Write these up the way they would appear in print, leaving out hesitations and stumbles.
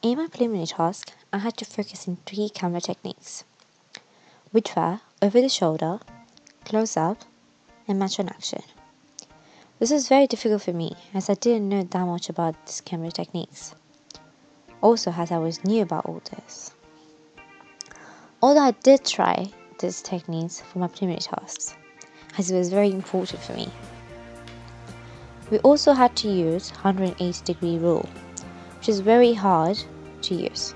In my preliminary task, I had to focus on 3 camera techniques, which were over the shoulder, close up, and match on action. This was very difficult for me as I didn't know that much about these camera techniques. Also, as I was new about all this. Although I did try these techniques for my preliminary tasks, as it was very important for me. We also had to use 180-degree rule, which is very hard to use,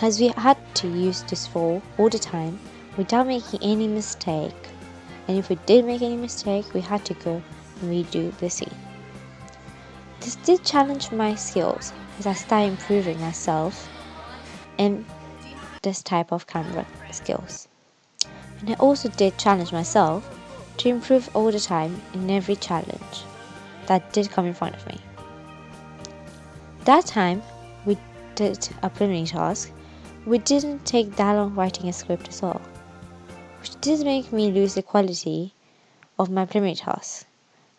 as we had to use this rule all the time without making any mistake, and if we did make any mistake, we had to go and redo the scene. This did challenge my skills as I started improving myself in this type of camera skills. And I also did challenge myself to improve all the time in every challenge that did come in front of me. That time we did a preliminary task, we didn't take that long writing a script as well, which did make me lose the quality of my preliminary task,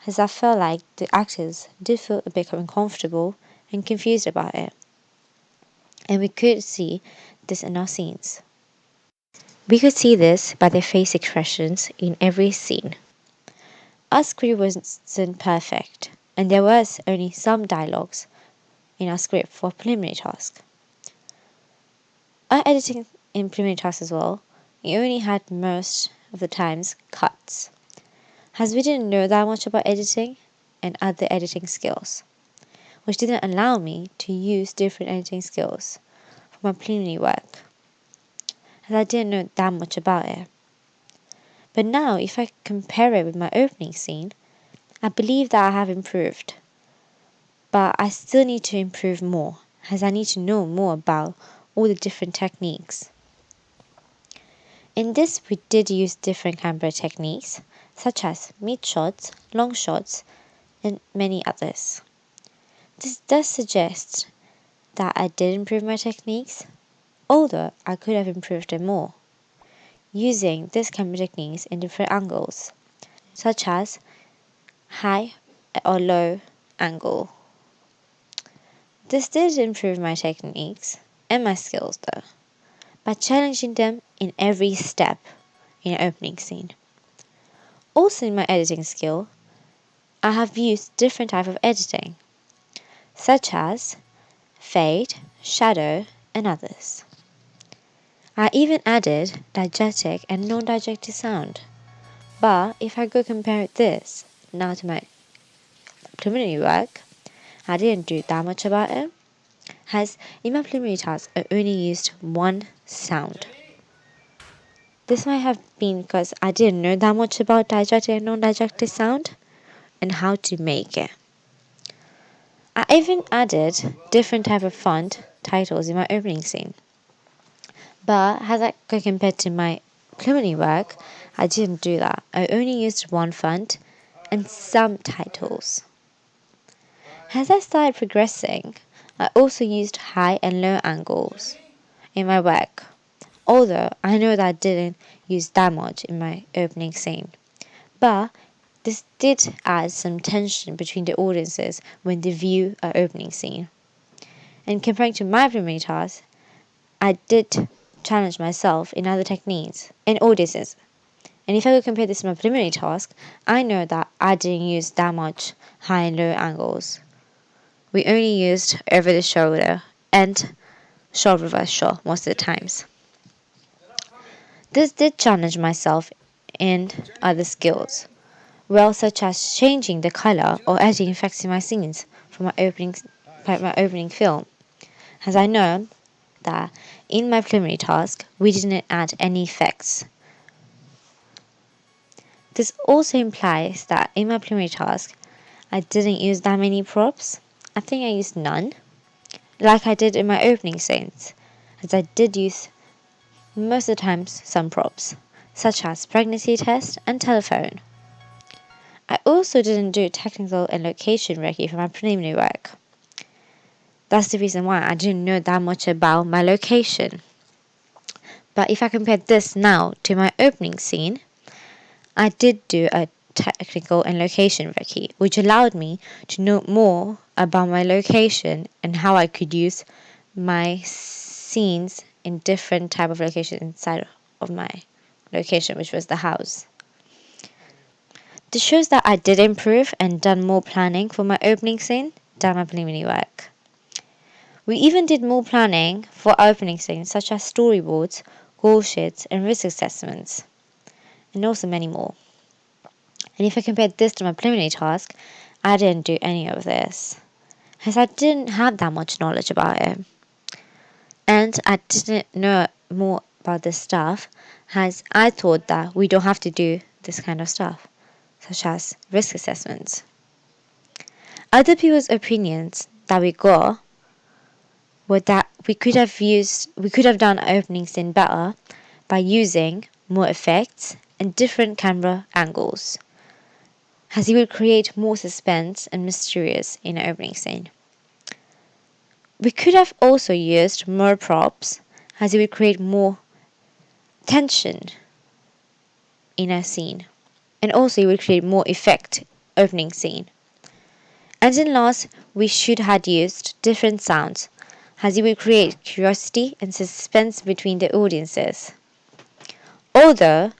as I felt like the actors did feel a bit uncomfortable and confused about it. And we could see this in our scenes. We could see this by their face expressions in every scene. Our script wasn't perfect, and there was only some dialogues in our script for a preliminary task. Our editing in preliminary tasks as well, we only had most of the times cuts, as we didn't know that much about editing and other editing skills, which didn't allow me to use different editing skills for my preliminary work, as I didn't know that much about it. But now, if I compare it with my opening scene, I believe that I have improved. But I still need to improve more, as I need to know more about all the different techniques. In this, we did use different camera techniques, such as mid shots, long shots, and many others. This does suggest that I did improve my techniques, although I could have improved them more, using these camera techniques in different angles, such as high or low angle. This did improve my techniques and my skills though, by challenging them in every step in an opening scene. Also in my editing skill, I have used different types of editing, such as fade, shadow, and others. I even added diegetic and non-diegetic sound. But if I go compare this now to my preliminary work, I didn't do that much about it, as in my preliminary task I only used one sound. This might have been because I didn't know that much about diegetic and non-diegetic sound and how to make it. I even added different type of font titles in my opening scene. But as I compared to my preliminary work, I didn't do that. I only used one font and some titles. As I started progressing, I also used high and low angles in my work, although I know that I didn't use that much in my opening scene. But this did add some tension between the audiences when they view our opening scene. And comparing to my preliminary task, I did challenge myself in other techniques and audiences. And if I could compare this to my preliminary task, I know that I didn't use that much high and low angles. We only used over the shoulder and short reverse shot most of the times. This did challenge myself in other skills, well, such as changing the color or adding effects in my scenes for my opening film, as I know that in my preliminary task we didn't add any effects. This also implies that in my preliminary task I didn't use that many props. I think I used none, like I did in my opening scenes, as I did use most of the times some props, such as pregnancy test and telephone. I also didn't do technical and location recce for my preliminary work. That's the reason why I didn't know that much about my location. But if I compare this now to my opening scene, I did do a technical and location recce, which allowed me to know more about my location and how I could use my scenes in different type of locations inside of my location, which was the house. This shows that I did improve and done more planning for my opening scene than my preliminary work. We even did more planning for opening scenes such as storyboards, goal sheets and risk assessments, and also many more. And if I compare this to my preliminary task, I didn't do any of this, as I didn't have that much knowledge about it. And I didn't know more about this stuff, as I thought that we don't have to do this kind of stuff, such as risk assessments. Other people's opinions that we got were that we could have done opening scene better by using more effects and different camera angles, as it would create more suspense and mysterious in an opening scene. We could have also used more props, as it would create more tension in a scene, and also it would create more effect opening scene. And in last, we should have used different sounds, as it would create curiosity and suspense between the audiences. Although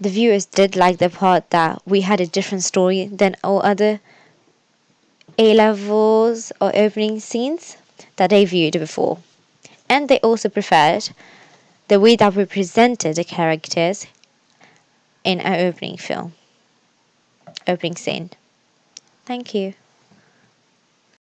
the viewers did like the part that we had a different story than all other A levels or opening scenes that they viewed before. And they also preferred the way that we presented the characters in our opening scene. Thank you.